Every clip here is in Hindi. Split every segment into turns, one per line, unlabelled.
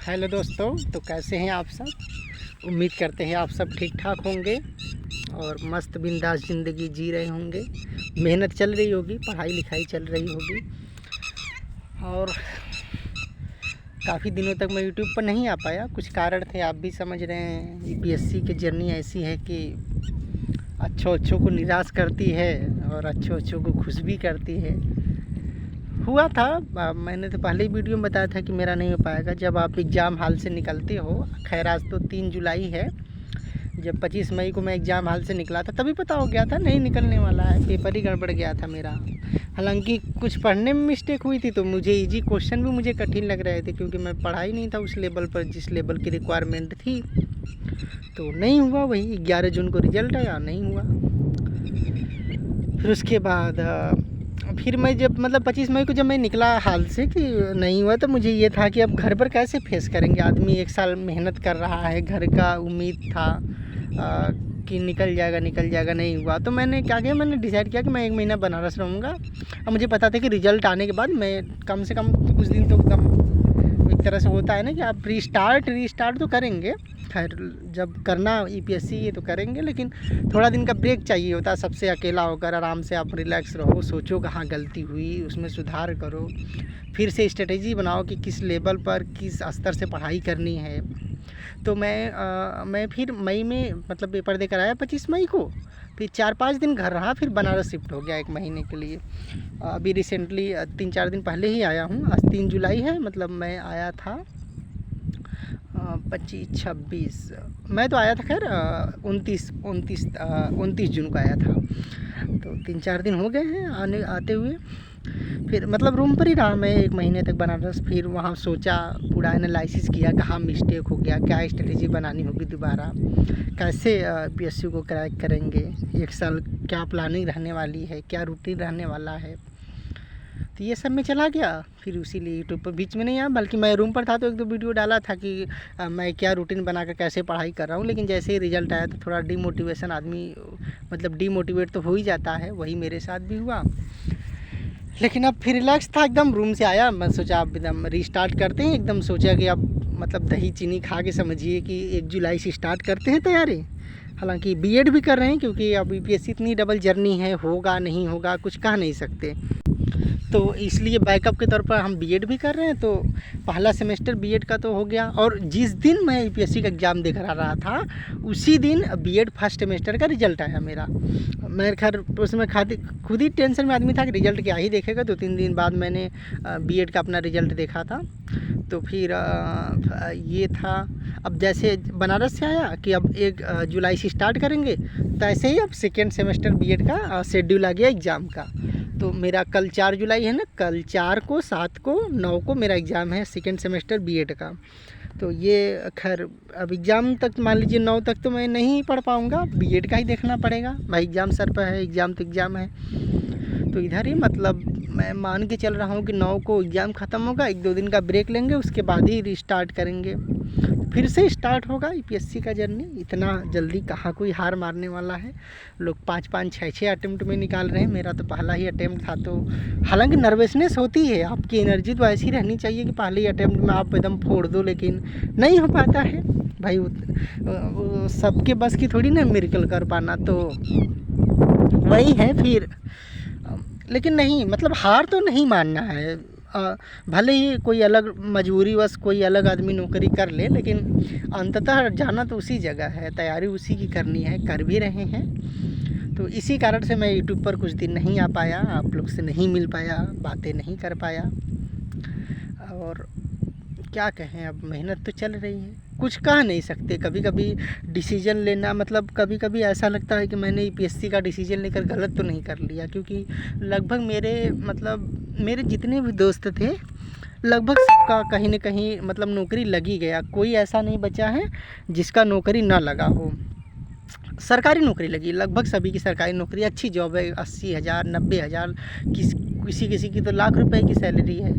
हेलो दोस्तों, तो कैसे हैं आप सब। उम्मीद करते हैं आप सब ठीक ठाक होंगे और मस्त बिंदास ज़िंदगी जी रहे होंगे। मेहनत चल रही होगी, पढ़ाई लिखाई चल रही होगी। और काफ़ी दिनों तक मैं यूट्यूब पर नहीं आ पाया, कुछ कारण थे, आप भी समझ रहे हैं। यूपीएससी की जर्नी ऐसी है कि अच्छों को निराश करती है और अच्छों को खुश भी करती है। हुआ था, मैंने तो पहले ही वीडियो में बताया था कि मेरा नहीं हो पाएगा। जब आप एग्ज़ाम हाल से निकलते हो, खैर आज तो 3 जुलाई है, जब 25 मई को मैं एग्ज़ाम हाल से निकला था तभी पता हो गया था नहीं निकलने वाला है, पेपर ही गड़बड़ गया था मेरा। हालांकि कुछ पढ़ने में मिस्टेक हुई थी, तो मुझे इजी क्वेश्चन भी मुझे कठिन लग रहे थे, क्योंकि मैं पढ़ा ही नहीं था उस लेवल पर जिस लेवल की रिक्वायरमेंट थी। तो नहीं हुआ, वही 11 जून को रिज़ल्ट आया, नहीं हुआ। फिर उसके बाद फिर मैं जब 25 मई को जब मैं निकला हाल से कि नहीं हुआ, तो मुझे ये था कि अब घर पर कैसे फेस करेंगे। आदमी 1 साल मेहनत कर रहा है, घर का उम्मीद था कि निकल जाएगा, नहीं हुआ। तो मैंने क्या किया, मैंने डिसाइड किया कि मैं 1 महीना बनारस रहूँगा। और मुझे पता था कि रिज़ल्ट आने के बाद मैं कम से कम कुछ दिन तो एक तरह से होता है ना कि आप रीस्टार्ट तो करेंगे। खैर जब करना यूपीएससी ये तो करेंगे, लेकिन थोड़ा दिन का ब्रेक चाहिए होता है। सबसे अकेला होकर आराम से आप रिलैक्स रहो, सोचो कहाँ गलती हुई, उसमें सुधार करो, फिर से स्ट्रेटेजी बनाओ कि किस लेवल पर किस स्तर से पढ़ाई करनी है। तो मैं फिर मई में पेपर देकर आया 25 मई को। फिर 4-5 दिन घर रहा, फिर बनारस शिफ्ट हो गया 1 महीने के लिए। अभी रिसेंटली 3-4 दिन पहले ही आया हूँ। आज 3 जुलाई है, मैं आया था 25-26, मैं तो आया था खैर 29 जून को आया था। तो 3-4 दिन हो गए हैं आते हुए। फिर रूम पर ही रहा मैं 1 महीने तक बनारस। फिर वहाँ सोचा, पूरा एनालिसिस किया, कहाँ मिस्टेक हो गया, क्या स्ट्रेटेजी बनानी होगी दोबारा, कैसे पीएसयू को क्रैक करेंगे, 1 साल क्या प्लानिंग रहने वाली है, क्या रूटीन रहने वाला है। तो ये सब में चला गया। फिर उसीलिए यूट्यूब पर बीच में नहीं आया, बल्कि मैं रूम पर था तो 1-2 वीडियो डाला था कि मैं क्या रूटीन बनाकर कैसे पढ़ाई कर रहा हूँ। लेकिन जैसे ही रिज़ल्ट आया तो थोड़ा डीमोटिवेशन, आदमी डीमोटिवेट तो हो ही जाता है, वही मेरे साथ भी हुआ। लेकिन अब फिर रिलैक्स था एकदम। रूम से आया, मैं सोचा अब एकदम रीस्टार्ट करते हैं। एकदम सोचा कि अब दही चीनी खा के समझिए कि 1 जुलाई से स्टार्ट करते हैं तैयारी। हालांकि बीएड भी कर रहे हैं, क्योंकि अब यूपीएससी इतनी डबल जर्नी है, होगा नहीं होगा कुछ कह नहीं सकते। तो इसलिए बैकअप के तौर पर हम बीएड भी कर रहे हैं। तो पहला सेमेस्टर बीएड का तो हो गया, और जिस दिन मैं यूपीएससी का एग्ज़ाम दे कर रहा था उसी दिन बीएड फर्स्ट सेमेस्टर का रिज़ल्ट आया मेरा। मैं खैर उसमें खुद ही टेंशन में आदमी था कि रिज़ल्ट क्या ही देखेगा। 2-3 दिन बाद मैंने बीएड का अपना रिज़ल्ट देखा था। तो फिर ये था, अब जैसे बनारस से आया कि अब 1 जुलाई से स्टार्ट करेंगे, तो ऐसे ही अब सेकेंड सेमेस्टर बीएड का शेड्यूल आ गया एग्ज़ाम का। तो मेरा कल 4 जुलाई है ना, कल 4 को, 7 को, 9 को मेरा एग्ज़ाम है सेकेंड सेमेस्टर बीएड का। तो ये खैर अब एग्ज़ाम तक मान लीजिए 9 तक तो मैं नहीं पढ़ पाऊँगा, बीएड का ही देखना पड़ेगा भाई। एग्ज़ाम सर पर है, एग्ज़ाम तो एग्ज़ाम है। तो इधर ही मैं मान के चल रहा हूँ कि 9 को एग्ज़ाम ख़त्म होगा, 1-2 दिन का ब्रेक लेंगे, उसके बाद ही रिस्टार्ट करेंगे। फिर से स्टार्ट होगा यूपीएससी का जर्नी। इतना जल्दी कहाँ कोई हार मारने वाला है। लोग 5-5, 6-6 अटेम्प्ट में निकाल रहे हैं, मेरा तो पहला ही अटेम्प्ट था। तो हालांकि नर्वसनेस होती है, आपकी एनर्जी तो ऐसी रहनी चाहिए कि पहले ही अटेम्प्ट में आप एकदम फोड़ दो, लेकिन नहीं हो पाता है भाई। वो सबके बस की थोड़ी ना मिरेकल कर पाना, तो वही है फिर। लेकिन नहीं, हार तो नहीं मानना है। भले ही कोई अलग मजबूरीवश कोई अलग आदमी नौकरी कर ले, लेकिन अंततः जाना तो उसी जगह है, तैयारी उसी की करनी है, कर भी रहे हैं। तो इसी कारण से मैं यूट्यूब पर कुछ दिन नहीं आ पाया, आप लोग से नहीं मिल पाया, बातें नहीं कर पाया। और क्या कहें, अब मेहनत तो चल रही है, कुछ कह नहीं सकते। कभी कभी डिसीजन लेना, कभी कभी ऐसा लगता है कि मैंने यूपीएससी का डिसीजन लेकर गलत तो नहीं कर लिया, क्योंकि लगभग मेरे जितने भी दोस्त थे, लगभग सबका कहीं ना कहीं नौकरी लगी गया। कोई ऐसा नहीं बचा है जिसका नौकरी ना लगा हो। सरकारी नौकरी लगी, लगभग सभी की सरकारी नौकरी, अच्छी जॉब है, 80,000, 90,000, किसी किसी की तो लाख रुपए की सैलरी है।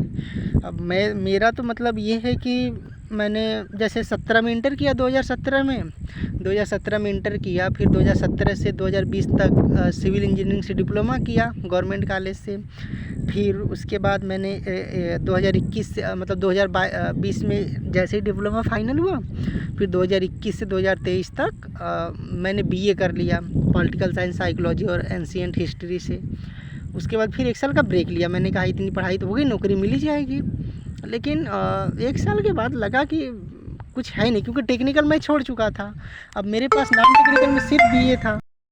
अब मेरा तो ये है कि मैंने जैसे 17 में इंटर किया, 2017 में इंटर किया। फिर 2017 से 2020 तक सिविल इंजीनियरिंग से डिप्लोमा किया गवर्नमेंट कॉलेज से। फिर उसके बाद मैंने 2021 से मतलब 2020 में जैसे ही डिप्लोमा फाइनल हुआ, फिर 2021 से 2023 तक मैंने बीए कर लिया पॉलिटिकल साइंस, साइकोलॉजी और एंशिएंट हिस्ट्री से। उसके बाद फिर 1 साल का ब्रेक लिया। मैंने कहा इतनी पढ़ाई तो हो गई, नौकरी मिल ही जाएगी। लेकिन 1 साल के बाद लगा कि कुछ है नहीं, क्योंकि टेक्निकल मैं छोड़ चुका था। अब मेरे पास नॉन टेक्निकल में सिर्फ बीए था।